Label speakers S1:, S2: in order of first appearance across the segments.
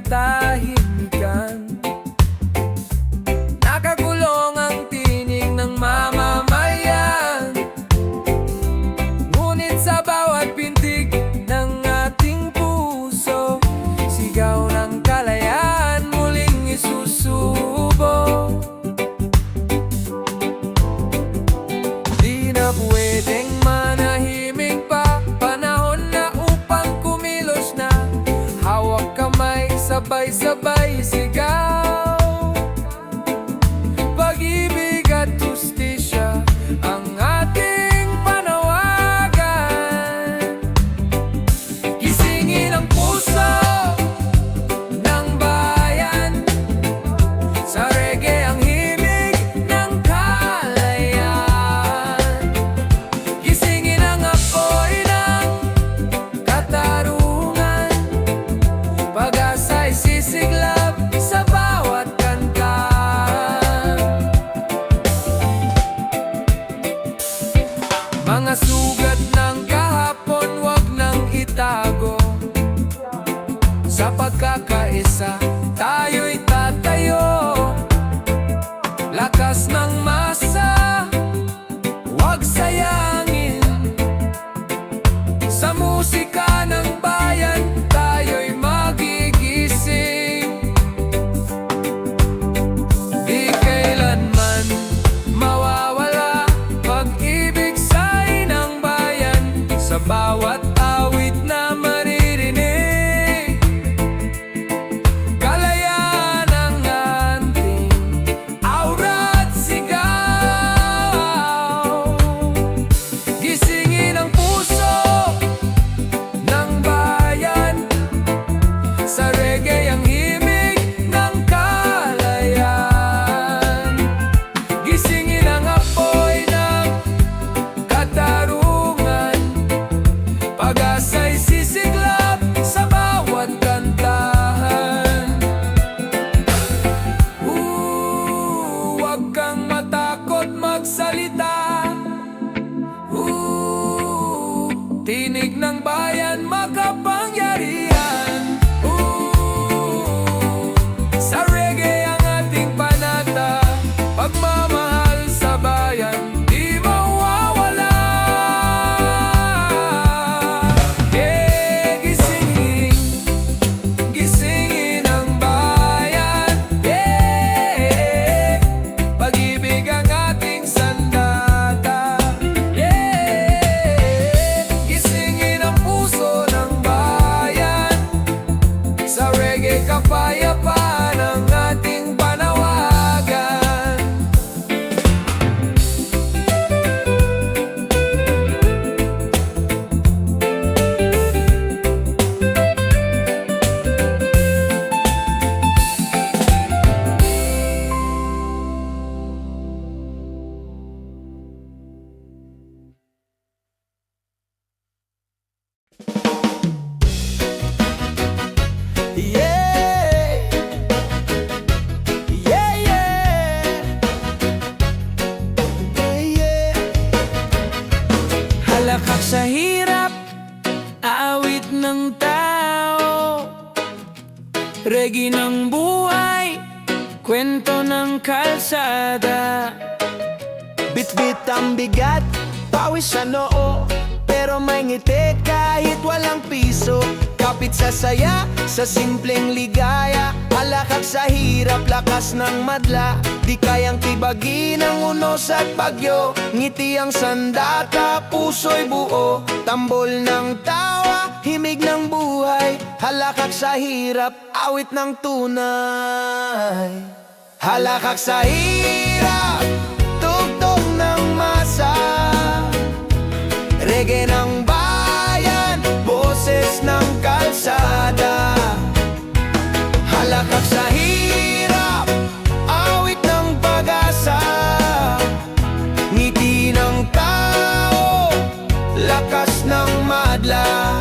S1: katahimikan. Nakakulong ang tinig ng mamamayan, ngunit sa bawat pintig ng ating puso, sigaw ng kalayaan muling isusubok. Di na pwedeng manahimik pa, panahon na upang kumilos na. Hawak kamay, sabay-sabay sigaw. Pag-ibig at justisya ang ating panawagan. Gisingin ang puso ng bayan, sa reggae ang himig ng kalayaan. Gisingin ang apoy ng katarungan, pag-asa'y sisiglab sa bawat kanta. Mga sugat ng kahapon wag nang itago, sa pagkakaisa tayo'y tatayo. Lakas ng masa wag sayangin, sa musika ng bayan tayo'y magigising. Di kailanman mawawala pag-ibig sa inang bayan, sa bawat awit na maririnig. Kalayaan ang ating aura at sigaw. Gisingin ang puso ng bayan, sa reggae ang himig ng kalayaan. Gisingin ang apoy ng katarungan, pag-asa'y sisiglab sa bawat kantahan. Huwag kang matakot magsalita. Tinig ng bayan makapangyarihan. Sa reggae ang ating panata, pagmamahal sa bayan di mawawala. Yeah, gisingin, gisingin ang bayan. Yeah, pag-ibig ang ating sandata. Yeah, gisingin ang puso ng bayan, sa reggae kapayapaan ang ating panawagan. Yeah, yeah, yeah. Halakak sa hirap, awit ng tao, reggae ng buhay, kwento ng kalsada.
S2: Bit-bit ang bigat, pawis sa noo, pero may ngiti kahit walang piso. Kapit sa saya, sa simpleng ligaya, halakak sa hirap, lakas ng madla. Di kayang tibagin ang unos at bagyo, ngiti ang sandata, puso'y buo. Tambol ng tawa, himig ng buhay, halakak sa hirap, awit ng tunay. Halakak sa hirap, tugtog ng masa, reggae ng bayan, boses ng kalsada. Halakak sa hirap, awit ng pag-asa, ngiti ng tao, lakas ng madla.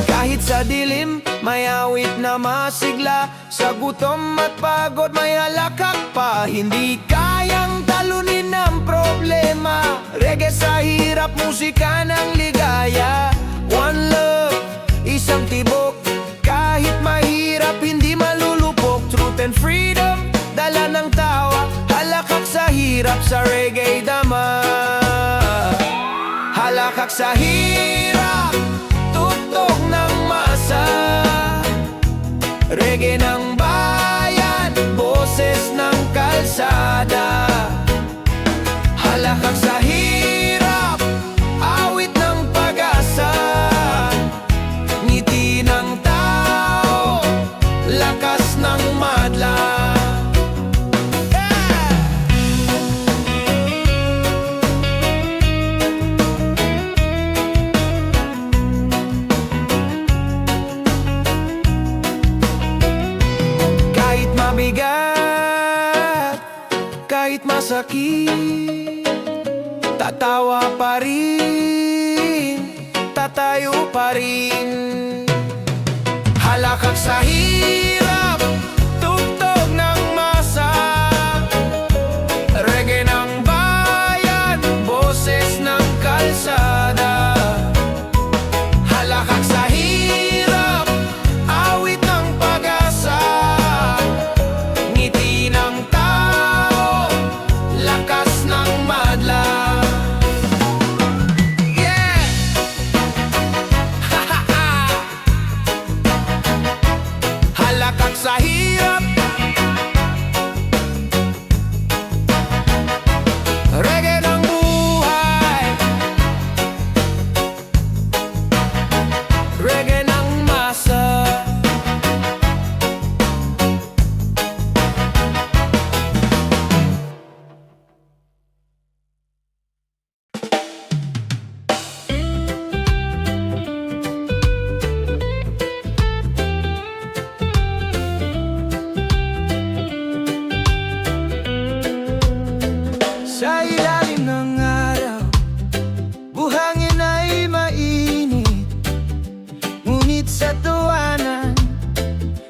S2: Kahit sa dilim, may awit na masigla, sa gutom at pagod may halakak pa. Hindi kayang talunin ang problema, reggae sa hirap, musika ng ligaya. One love, isang tibok, Kahit mahirap, hindi malulupok. Truth and freedom, dala ng tawa. Halakak sa hirap, sa reggae dama. Halakak sa hirap, tugtog ng masa. Reggae ng bayan, boses ng kalsada. Halakak sa hirap, awit ng pag-asa. Ngiti ng tao, lakas ng madla. Kahit mabigat, kahit masakit, tatawa pa rin, tatayo pa rin. Halakak sa hirap, tugtog ng masa. Reggae ng bayan, boses ng kalsada. Halakak sa hirap, awit ng pag-asa. Ngiti ng tao, lakas ng madla. Yeah! Halakak sa hirap, reggae ng buhay, reggae ng masa. Sa ilalim ng araw, buhangin ay mainit. Ngunit sa tuwanan,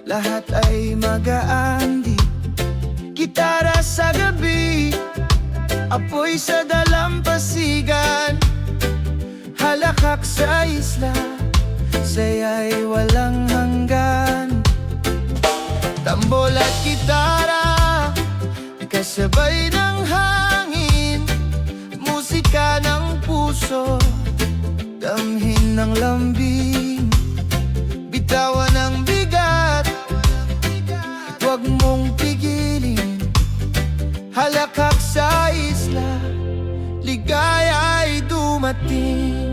S2: lahat ay magaan di. Gitara sa gabi, apoy sa dalampasigan. Halakak sa isla, saya'y walang hanggan. Tambol at gitara, kasabay ng hangin. Musika ng puso, damhin ng lambing. Bitawan ng bigat, huwag mong pigilin. Halakak sa isla, ligaya ay dumating.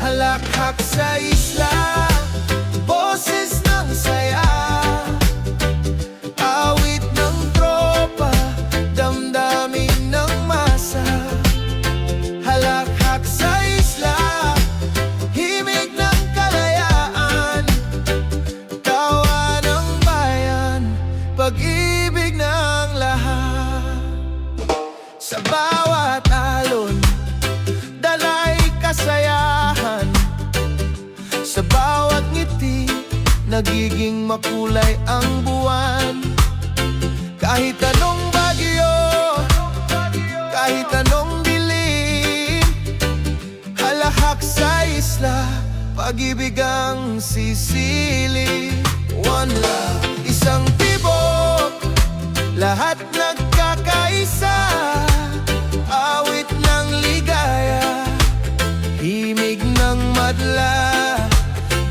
S2: Halakak sa isla, boses ng saya. Awit ng tropa, damdamin ng masa. Halakak sa isla, himig ng kalayaan. Tawa ng bayan, pag-ibig ng lahat. Sa bawat alon, dalay kasayahan. Sa bawat ngiti, nagiging makulay ang buwan. Kahit anong bagyo, kahit anong dilim, halahak sa isla, pag-ibig ang sisili. One love, isang tibok, lahat nagkakaisa. Awit ng ligaya, himig ng madla.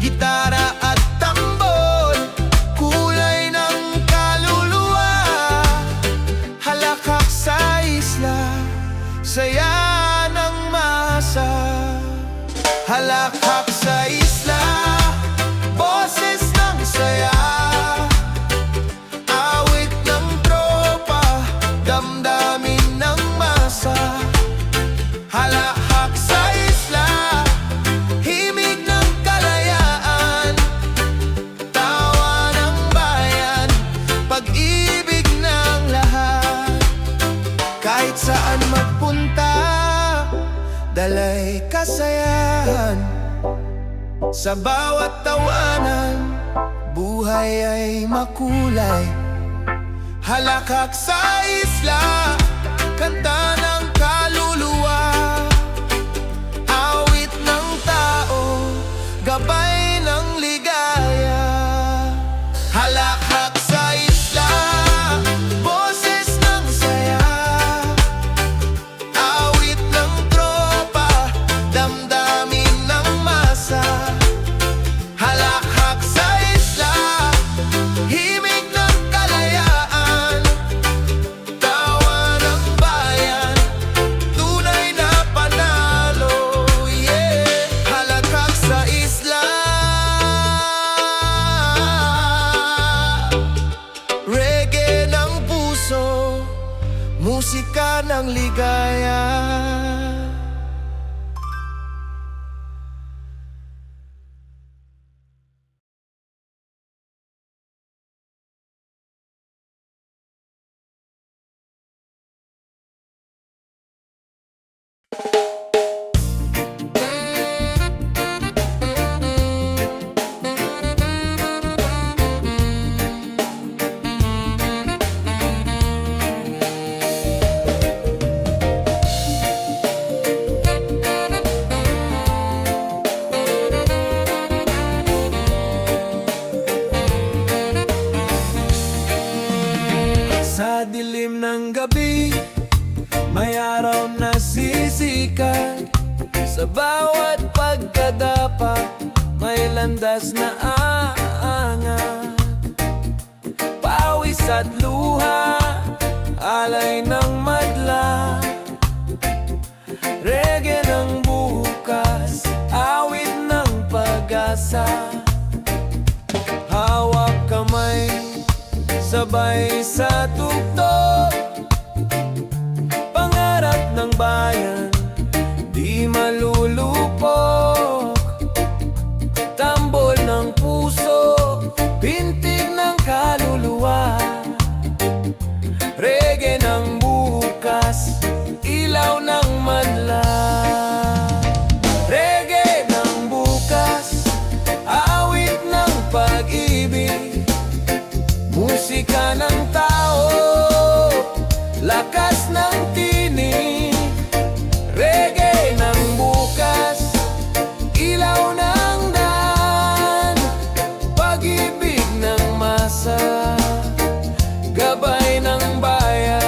S2: Gitara at tambol, kulay ng kaluluwa. Halakak sa isla, saya ng masa. Halakak sa isla, boses ng saya. Awit ng tropa, damdamin ng masa. Halakak sa isla, himig ng kalayaan. Tawa ng bayan, pag-ibig ng lahat. Kahit saan magpunta, dalay kasayahan. Sa bawat tawanan, buhay ay makulay. Halakak sa isla, kanta ng kaluluwa. Awit ng tao, gabay ng ligaya. ng ligaya. Sa dilim ng gabi, may araw na sisikat. Sa bawat pagkadapa, may landas na aangat. Pawis at luha, alay ng madla. Reggae ng bukas, awit ng pag-asa. Hawak kamay, sabay sa tugtog. Pangarap ng bayan, di malulupok. Tambol ng puso, pintig ng kaluluwa. Reggae ng bukas, ilaw ng madla. Reggae ng bukas, awit ng pag-ibig. Musika ng tao, lakas ng tinig. Reggae ng bukas, ilaw ng daan. Pag-ibig ng masa, gabay ng bayan.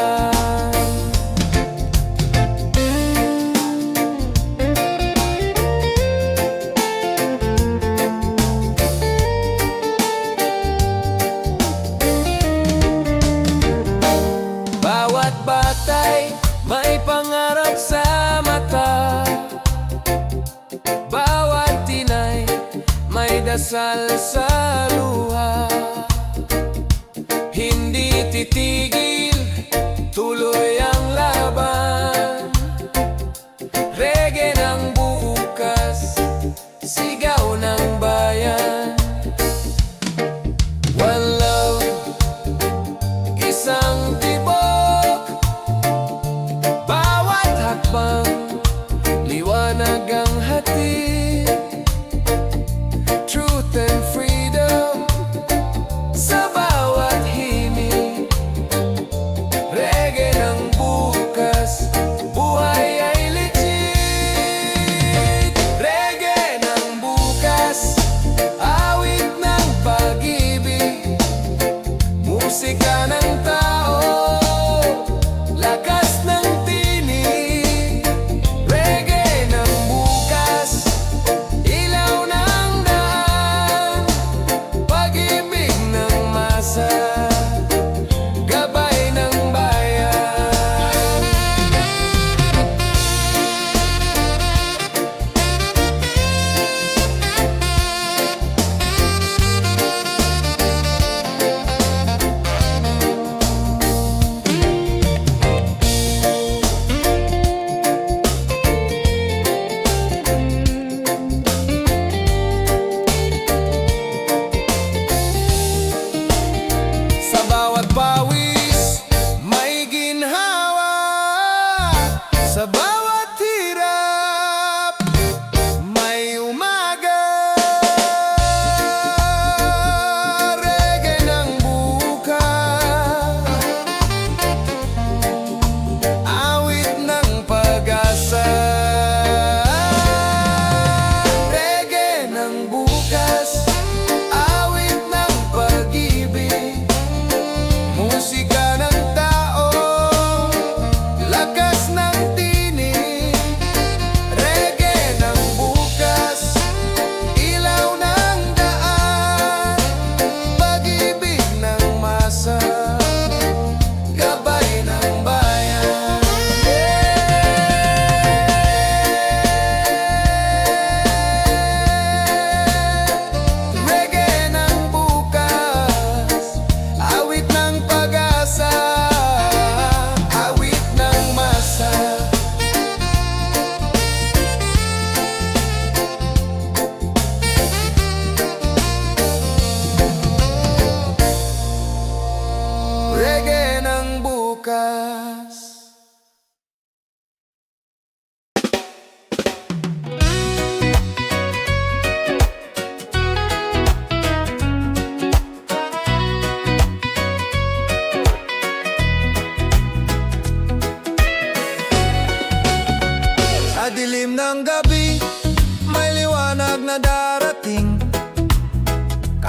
S2: Bawat batay may pangarap sa mata. Bawat tinay may dasal sa luha. Hindi titigil, tuloy ang laban. Reggae ng bukas, sigaw ng bayan. One love, isang tibok. Bawat hakbang, liwanag ang hatid. Truth and freedom, sa bawat himig. Reggae ng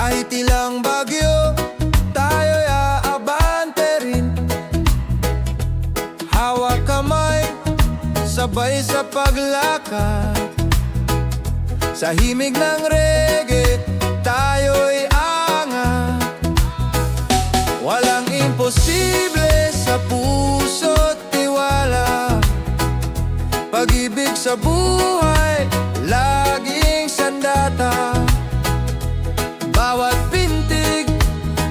S2: Kahit ilang bagyo, tayo'y aabante rin. Hawak kamay, sabay sa paglakad. Sa himig ng reggae, tayo'y angat. Walang imposible sa puso't tiwala. Pag-ibig sa buhay, laging sandata. Bawat pintig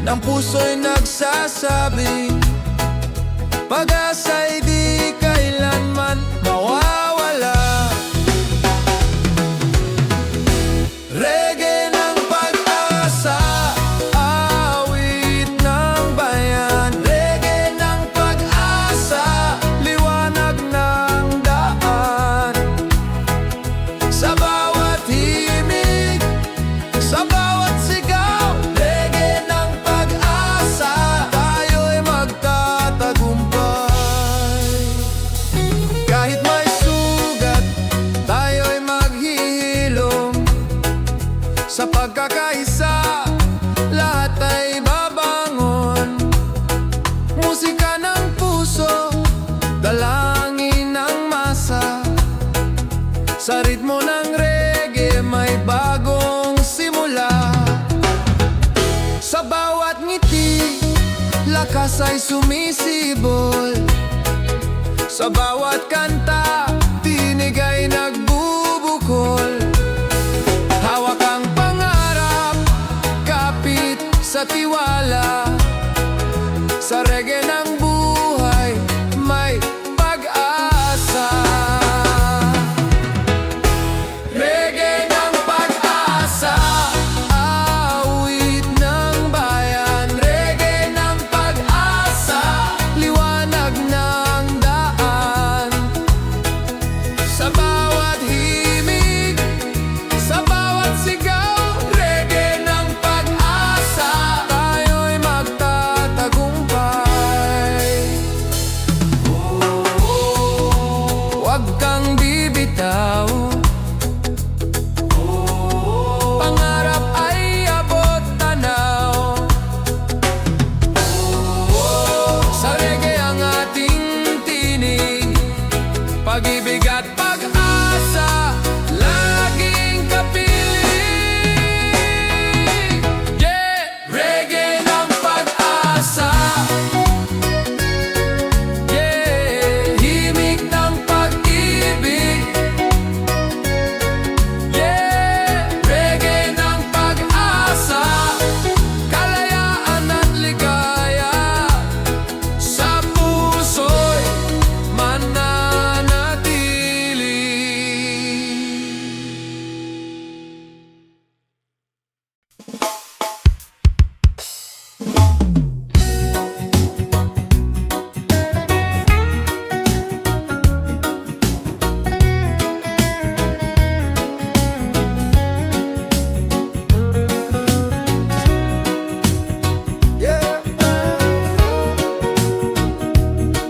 S2: ng puso'y nagsasabi, pag-asa'y di kailanman mawawala. Reggae ng pag-asa, awit ng bayan. Reggae ng pag-asa, liwanag ng daan. Sa bawat himig, sa bawat sigaw, reggae ng pag-asa, tayo'y magtatagumpay. Kahit may sugat, tayo'y maghihilom. Sa pagkakaisa, lahat ay babangon. Musika ng puso, dalangin ng masa. Sa ritmo ng reggae, may bagong simula. Sa bawat ngiti, lakas ay sumisibol. Sa bawat kanta, tinig ay nagbubukol. Hawak ang pangarap, kapit sa tiwala. Sa reggae ng buhay, may pag-asa. Reggae ng pag-asa, awit ng bayan. Reggae ng pag-asa, liwanag ng daan. Sa bawat himig, sa bawat sigaw, reggae ng pag-asa, tayo'y magtatagumpay. Huwag kang bibitaw, pangarap ay abot tanaw. Sa reggae ang ating tinig, pag-ibig at pag-asa, laging kapiling. Yeah! Reggae ng pag-asa, yeah! Himig ng pag-ibig, yeah! Reggae ng pag-asa, kalayaan at ligaya. Sa puso'y mananatili. Yeah.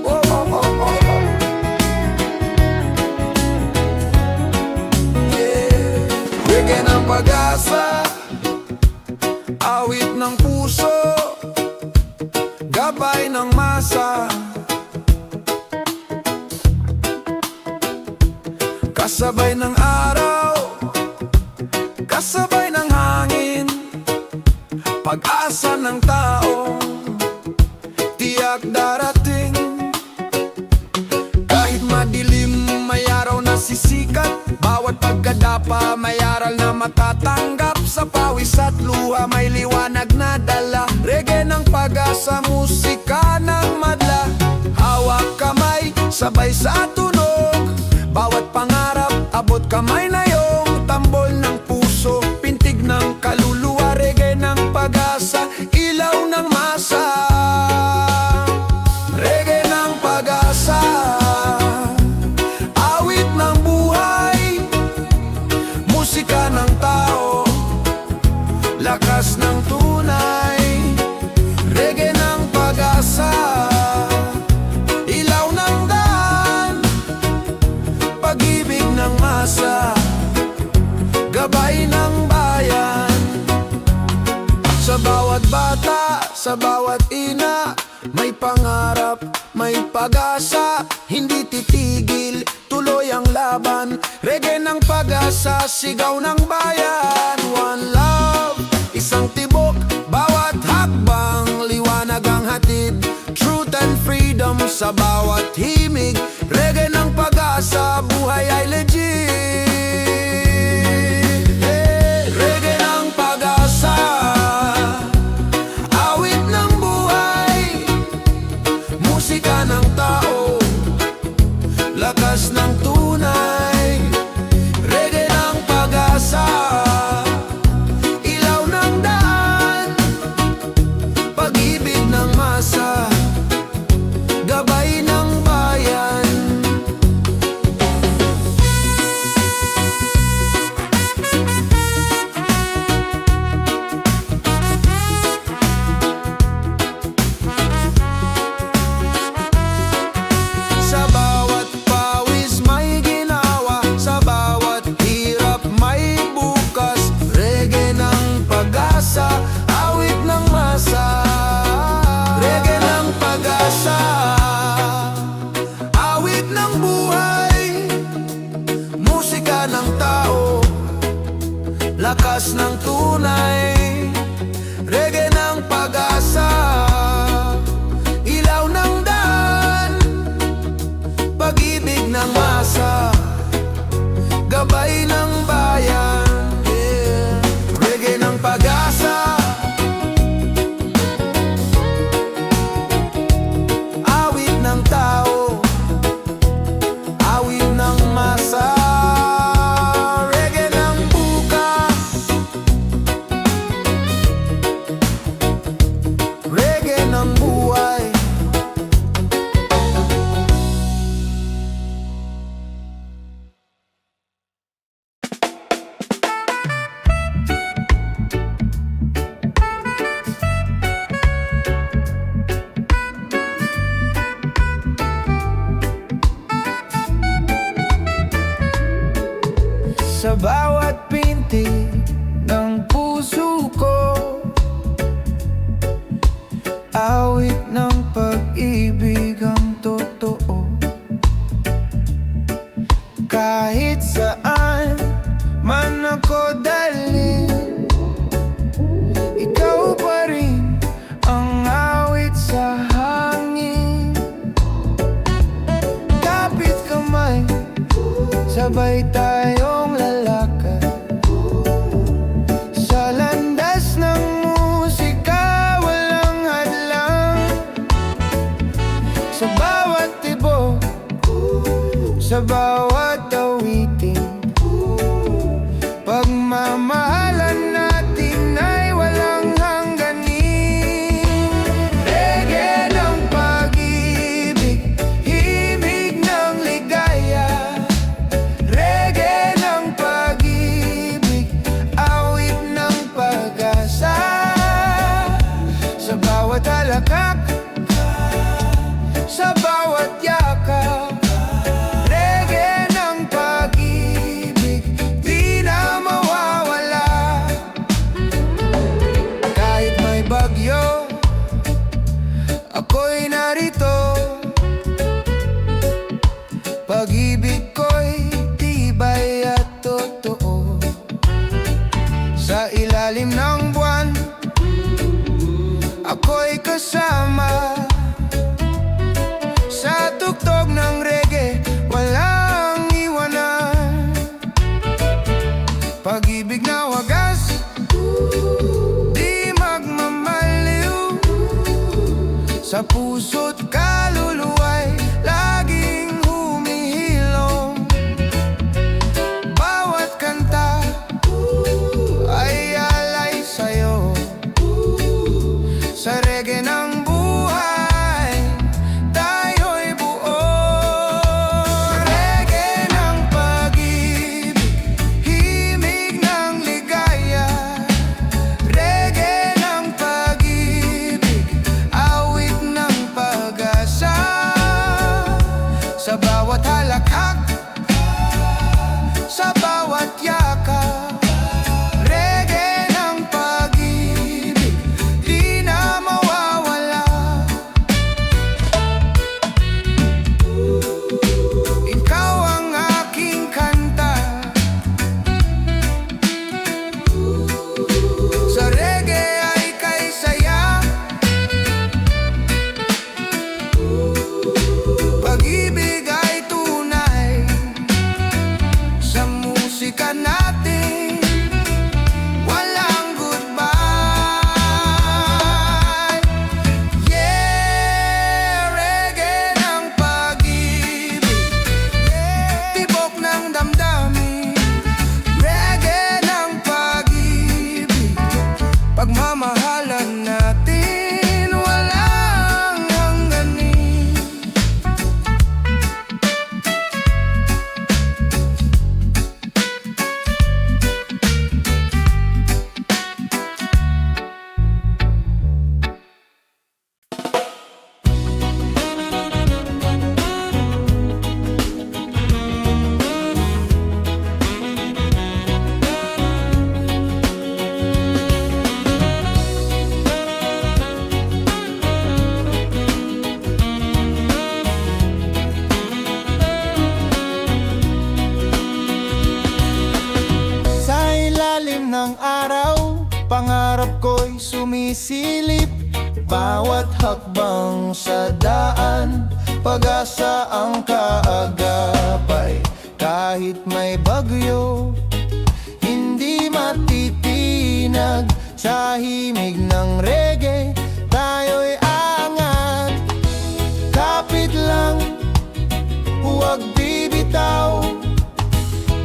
S2: Oh, oh, oh, oh. Yeah. Reggae ng pag-asa, awit ng puso, gabay ng masa. Kasabay ng araw, kasabay ng hangin, pag-asa ng tao, tiyak darating. Kahit madilim, may araw na sisikat. Bawat pagkadapa, may aral na matatanggap. Sa pawis at luha, may liwanag na dala. Reggae ng pag-asa, musika ng madla. Hawak kamay, sabay sa tunog. Bawat pangarap, abot kamay na yung tambol ng puso, pintig ng kaluluwa. Reggae ng pag-asa, ilaw ng masa. Reggae ng pag-asa, awit ng buhay, musika ng tao, lakas ng tunay. Reggae ng pag-asa, ilaw ng daan, pag-ibig ng masa, gabay ng bayan. Sa bawat bata, sa bawat ina, may pangarap, may pag-asa. Hindi titigil, tuloy ang laban. Reggae ng pag-asa, sigaw ng bayan. One love, isang tibok, bawat hakbang, liwanag ang hatid. Truth and freedom sa bawat himig. Reggae ng pag-asa, buhay ay legit. Reggae ng pag-asa, awit ng buhay, musika ng tao, lakas ng tunay. Reggae ng pag-asa, ilaw ng daan, pag-ibig ng masa, gabay ng bayan. Sa bawat pawis may ginawa, sa bawat hirap may bukas. Reggae ng pag-asa, awit ng masa. Reggae ng pag-asa, awit ng buhay, musika ng tao, lakas ng tunay. Reggae ng pag-asa, ilaw ng daan, pag-ibig ng masa, gabay ng bayan. Yeah. Reggae ng pag-asa, awit ng tao, awit ng masa. Reggae ng bukas, reggae ng buhay. Sa bawat pintig ng puso ko, awit ng pag-ibig ang totoo. Kahit saan man ako dalhin, ikaw pa rin ang awit sa hangin. Kapit kamay, sabay tayong lalakad sa landas ng musika, walang hadlang. Sa bawat tibok, sa bawat awitin, pagmamahalan natin ay walang hangganin. Reggae ng pag-ibig, himig ng ligaya. Reggae ng pag-ibig, awit ng pag-asa. Sa bawat halakak, sa bawat yakap, reggae ng pag-ibig, di na mawawala. Kahit may bagyo, ako'y narito. Pag-ibig ko'y tibay at totoo. Sa ilalim ng buwan, ako'y kasama. Sa tugtog ng reggae, walang iwanan. Pag-ibig na wagas, di magmamaliw. Sa puso't kaluluwa'y laging humihilom. Bawat kanta ay alay sa'yo. Sa reggae ng buhay, tayo'y buo. Reggae ng pag-ibig, himig ng ligaya. Reggae ng pag-ibig, awit ng pag-asa. Sa bawat halakhak, sa bawat yakap, reggae ng pag-ibig, pagmamahalan natin walang hangganin. Sa ilalim ng araw, pangarap ko'y sumisilip. Bawat hakbang sa daan, pag-asa ang kaagapay. Kahit may bagyo, hindi matitinag. Sa himig ng reggae, tayo'y angat. Kapit lang, huwag bibitaw.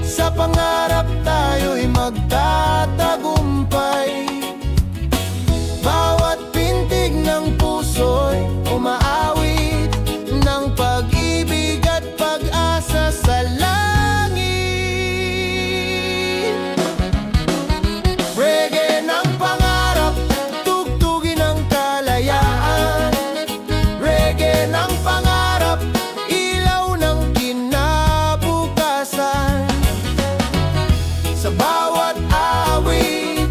S2: Sa pangarap tayo'y magtatagumpay. Bawat pintig ng puso'y umaawit ng pag-ibig at pag-asa sa langit. Reggae ng pangarap, tugtugin ng kalayaan. Reggae ng pangarap, ilaw ng kinabukasan. Sa bawat awit,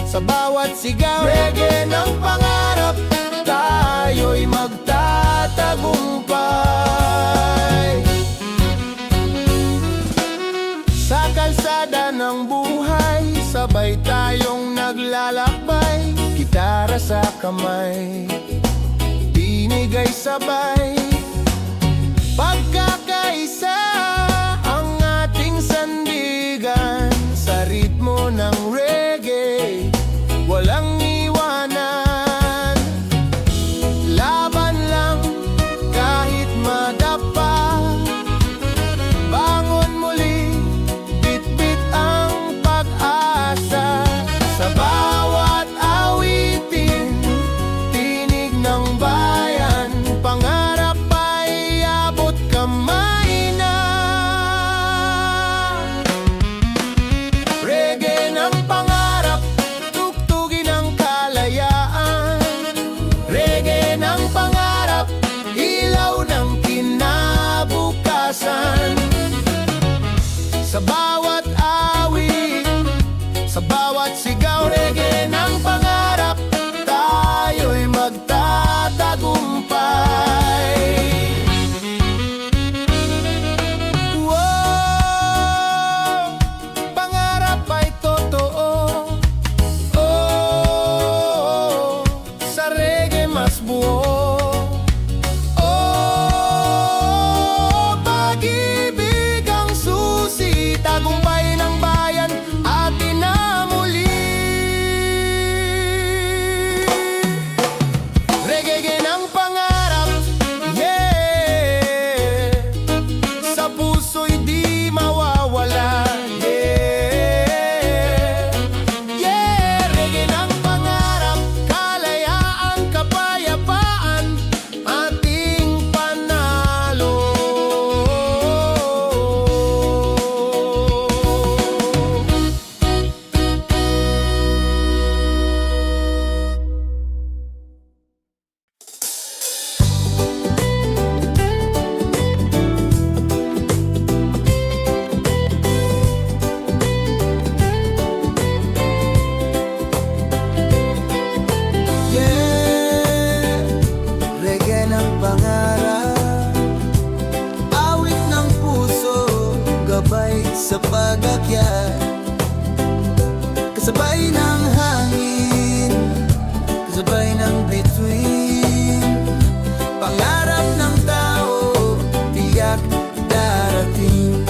S2: sa bawat sigaw, reggae ng pangarap, tayo'y magtatagumpay. Sa kalsada ng buhay, sabay tayong naglalakbay. Gitara sa kamay, tinig ay sabay. Pagkakaisa ang ating sandigan. Sa ritmo ng reggae, walang iwanan. Laban lang kahit madapa. Bangon muli, bit-bit ang pag-asa. Sa bawat awitin, tinig ng bayan. Pangarap ay abot kamay na. Reggae ng pangarap, tugtugin ang kalayaan. Reggae ng pangarap, ilaw ng kinabukasan. Sa bawat awit, sa bawat sigaw, reggae ng pangarap, tayo'y magtatagumpay. Wow, pangarap ay totoo. Oh, sa reggae mas buo. Oh, pag-ibig ang susi, tagumpay ng bayan atin na muli. Reggae ng pangarap, yeah. Sa puso'y di mawawala, yeah. Yeah, reggae ng pangarap, kalayaan, kapayapaan, ating panalo. Yeah, reggae ng pangarap, awit ng puso, gabay sa pag-akyat. Kasabay ng hangin, kasabay ng bituin. Pangarap ng tao, tiyak darating.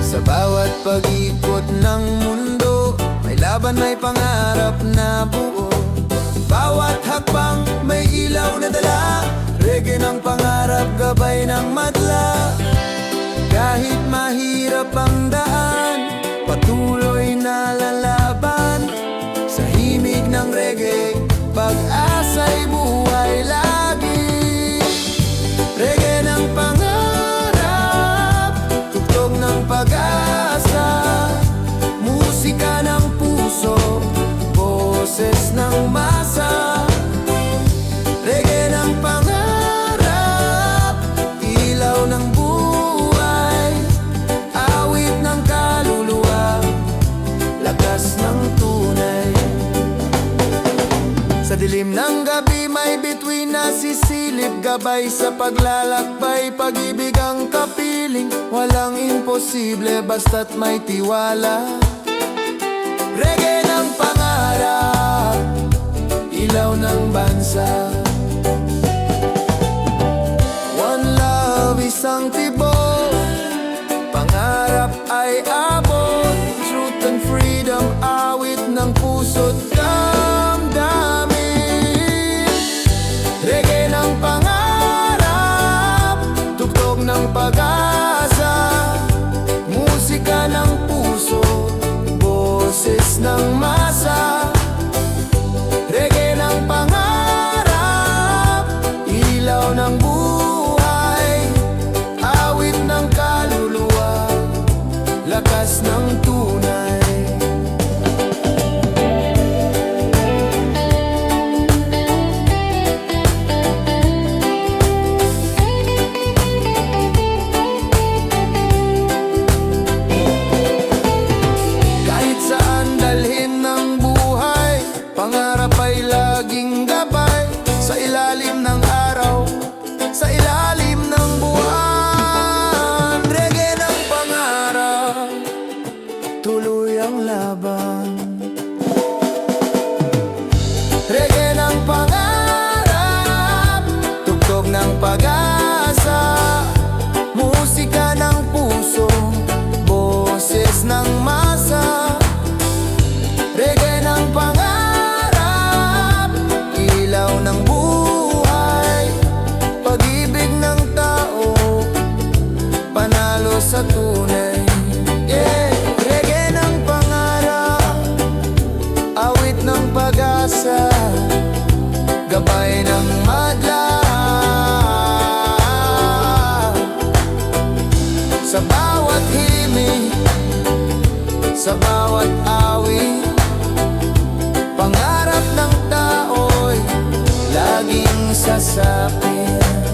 S2: Sa bawat pag-ikot ng mundo, may laban, may pangarap na buo. Bawat hakbang may ilaw na dala. Reggae ng pangarap, gabay ng madla. Kahit mahirap ang daan, patuloy na lalaban. Sa dilim ng gabi may bituin na sisilip, gabay sa paglalakbay, pag-ibig ang kapiling. Walang imposible basta't may tiwala. Reggae ng pangarap, ilaw ng bansa. One love, isang tibok, pangarap ay abot. Truth and freedom, awit ng puso't damdamin. Reggae ng pangarap, tugtog ng pag-asa. Musika ng puso, boses ng masa. Reggae ng pangarap, ilaw ng buhay, awit ng kaluluwa, lakas ng tunay. Kahit saan dalhin ng buhay, pangarap ay laging gabay. Sa ilalim ng araw, sa ilalim ng buwan. Reggae ng pangarap, tuloy ang laban. Reggae ng pangarap, tugtog ng pag-asa. Musika ng puso, boses ng masa. Reggae ng pangarap, ilaw ng buhay, pag-ibig ng tao, panalo sa tunay. Yeah. Reggae ng pangarap, awit ng pag-asa, gabay ng madla. Sa bawat himig, sa bawat awit, pangarap ng tao'y laging sasapit.